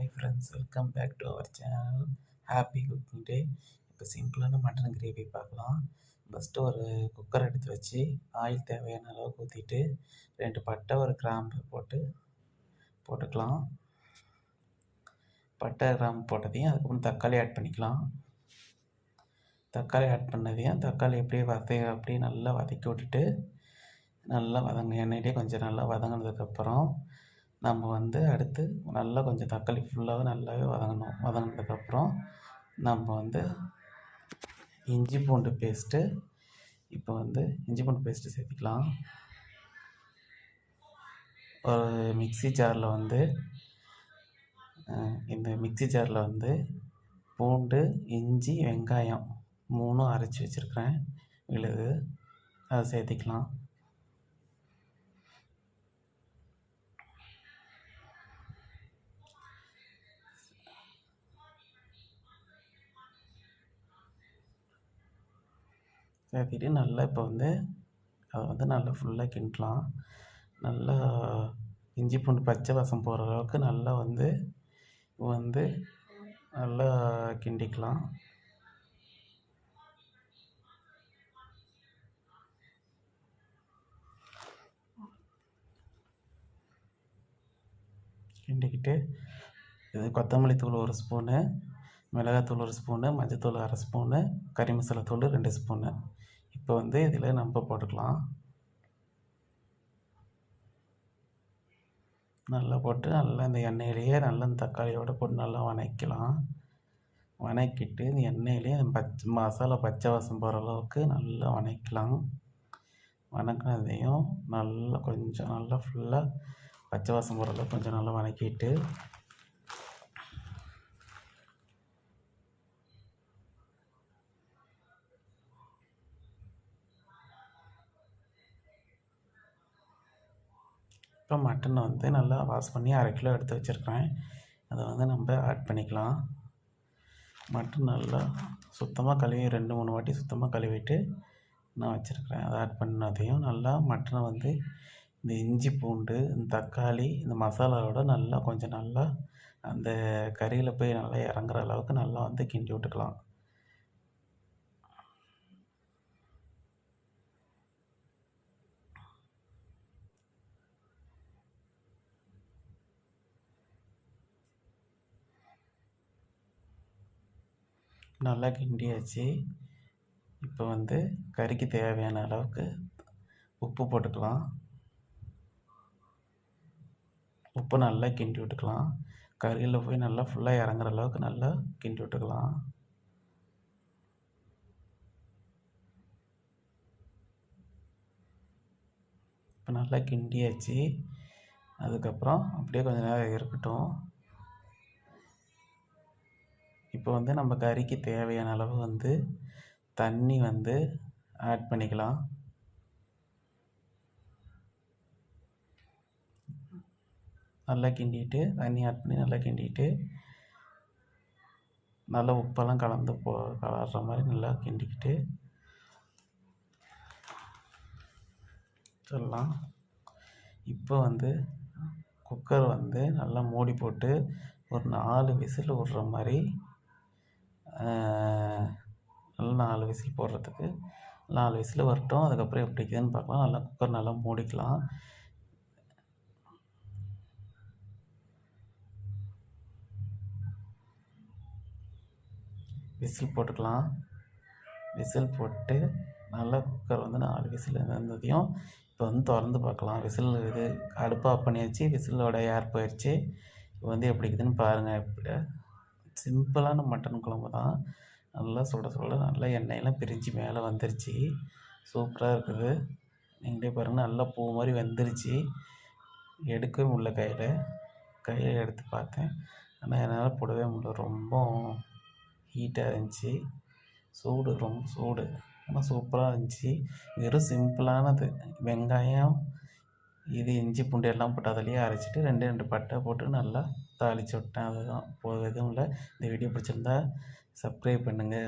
Hi friends, welcome back to our channel happy cooking day. இப்போ சிம்பிளான mutton gravy பார்க்கலாம். First ஒரு cooker எடுத்து வச்சு ஆயில் தேவையான அளவுக்கு ஊற்றிட்டு 2 பட்டை ஒரு கிராம்பு போட்டுக்கலாம். பட்டை கிராம்பு போட்டதையும் அதுக்கப்புறம் தக்காளி ஆட் பண்ணிக்கலாம். தக்காளி ஆட் பண்ணதையும் தக்காளி அப்படியே நல்லா வதக்கி விட்டுட்டு நல்லா எண்ணெயிலே கொஞ்சம் நல்லா வதங்கினதுக்கப்புறம் நம்ம அடுத்து நல்லா கொஞ்சம் தக்காளி ஃபுல்லாகவே நல்லாவே வதங்கினதுக்கப்புறம் நம்ம இஞ்சி பூண்டு பேஸ்ட்டு சேர்த்திக்கலாம். ஒரு மிக்ஸி ஜாரில் பூண்டு, இஞ்சி, வெங்காயம் 3 அரைச்சி வச்சுருக்கிறேன் விழுது, அதை சேர்த்திக்கலாம். சேர்த்திட்டு நல்லா இப்போ அதை நல்லா ஃபுல்லாக கிண்டலாம். நல்லா இஞ்சி பூண்டு பச்சை வாசம் போகிற அளவுக்கு நல்லா நல்லா கிண்டிக்கலாம். கிண்டிக்கிட்டு இது கொத்தமல்லி தூள் 1 ஸ்பூனு, மிளகாத்தூள் 1 ஸ்பூனு, மஞ்சத்தூள் 1/2 ஸ்பூனு, கறி மசாலா தூள் 2 ஸ்பூனு. இப்போ இதில் நம்ம போட்டுக்கலாம். நல்லா போட்டு நல்லா இந்த எண்ணெயிலேயே நல்லா இந்த தக்காளியோடு போட்டு நல்லா வதக்கிட்டு இந்த எண்ணெயிலேயே மசாலா பச்சை வாசம் போகிற அளவுக்கு நல்லா வதக்கலாம். வதக்கினதையும் கொஞ்சம் நல்லா ஃபுல்லாக பச்சை வாசம் போகிற அளவுக்கு கொஞ்சம் நல்லா வதக்கிட்டு இப்போ மட்டனை நல்லா வாஷ் பண்ணி 1/2 கிலோ எடுத்து வச்சுருக்கிறேன். அதை நம்ம ஆட் பண்ணிக்கலாம். மட்டன் நல்லா சுத்தமாக கழுவி 2-3 வாட்டி சுத்தமாக கழுவிட்டு நான் வச்சுருக்கிறேன். அதை ஆட் பண்ணதையும் நல்லா மட்டனை இந்த இஞ்சி பூண்டு, இந்த தக்காளி, இந்த மசாலாவோட நல்லா கொஞ்சம் நல்லா அந்த கறியில் போய் நல்லா இறங்குற அளவுக்கு நல்லா கிண்டி விட்டுக்கலாம். நல்லா கிண்டியாச்சு. இப்போ கறிக்கு தேவையான அளவுக்கு உப்பு போட்டுக்கலாம். உப்பு நல்லா கிண்டி விட்டுக்கலாம். கறியில் போய் நல்லா ஃபுல்லாக இறங்குற அளவுக்கு நல்லா கிண்டி விட்டுக்கலாம். இப்போ நல்லா கிண்டியாச்சு. அதுக்கப்புறம் அப்படியே கொஞ்சம் நேரம் இருக்கட்டும். இப்போ நம்ம கறிக்கு தேவையான அளவு தண்ணி ஆட் பண்ணிக்கலாம். நல்லா கிண்டிட்டு தண்ணி ஆட் பண்ணி நல்லா கிண்டிட்டு நல்லா உப்பெல்லாம் கலர்ற மாதிரி நல்லா கிண்டிக்கிட்டு சொல்லலாம். இப்போ குக்கர் நல்லா மூடி போட்டு ஒரு 4 விசில் விடுற மாதிரி நல்லா 4 விசில் போடுறதுக்கு 4 விசில் வரட்டும். அதுக்கப்புறம் எப்படி இருக்குதுன்னு பார்க்கலாம். நல்லா குக்கர் நல்லா மூடிக்கலாம். விசில் போட்டுக்கலாம். விசில் போட்டு நல்லா குக்கர் 4 விசில் இருந்ததையும் இப்போ திறந்து பார்க்கலாம். விசில் அடுப்பு ஆஃப் பண்ணியாச்சு. விசிலோட ஏர் போயிடுச்சு. இப்போ எப்படி இருக்குதுன்னு பாருங்கள். இப்படி சிம்பிளான மட்டன் குழம்பு தான். நல்லா சுட நல்லா எண்ணெயெல்லாம் பிரிஞ்சு மேலே வந்துருச்சு. சூப்பராக இருக்குது. நீங்களே பாருங்கள், நல்லா பூ மாதிரி வெந்துருச்சு. எடுக்கவே முடியல கையில் எடுத்து பார்த்தேன். ஆனால் என்னால் போடவே முடியல. ரொம்ப ஹீட்டாக இருந்துச்சு. ரொம்ப சூடு. ஆனால் சூப்பராக இருந்துச்சு. வெறும் சிம்பிளானது. வெங்காயம், இஞ்சி பூண்டு எல்லாம் போட்டு அதிலேயே அரைச்சிட்டு 2 பட்டை போட்டு நல்லா தாளித்து விட்டேன். அதுதான் எதுவும் இல்லை. இந்த வீடியோ பிடிச்சிருந்தா சப்ஸ்கிரைப் பண்ணுங்கள்.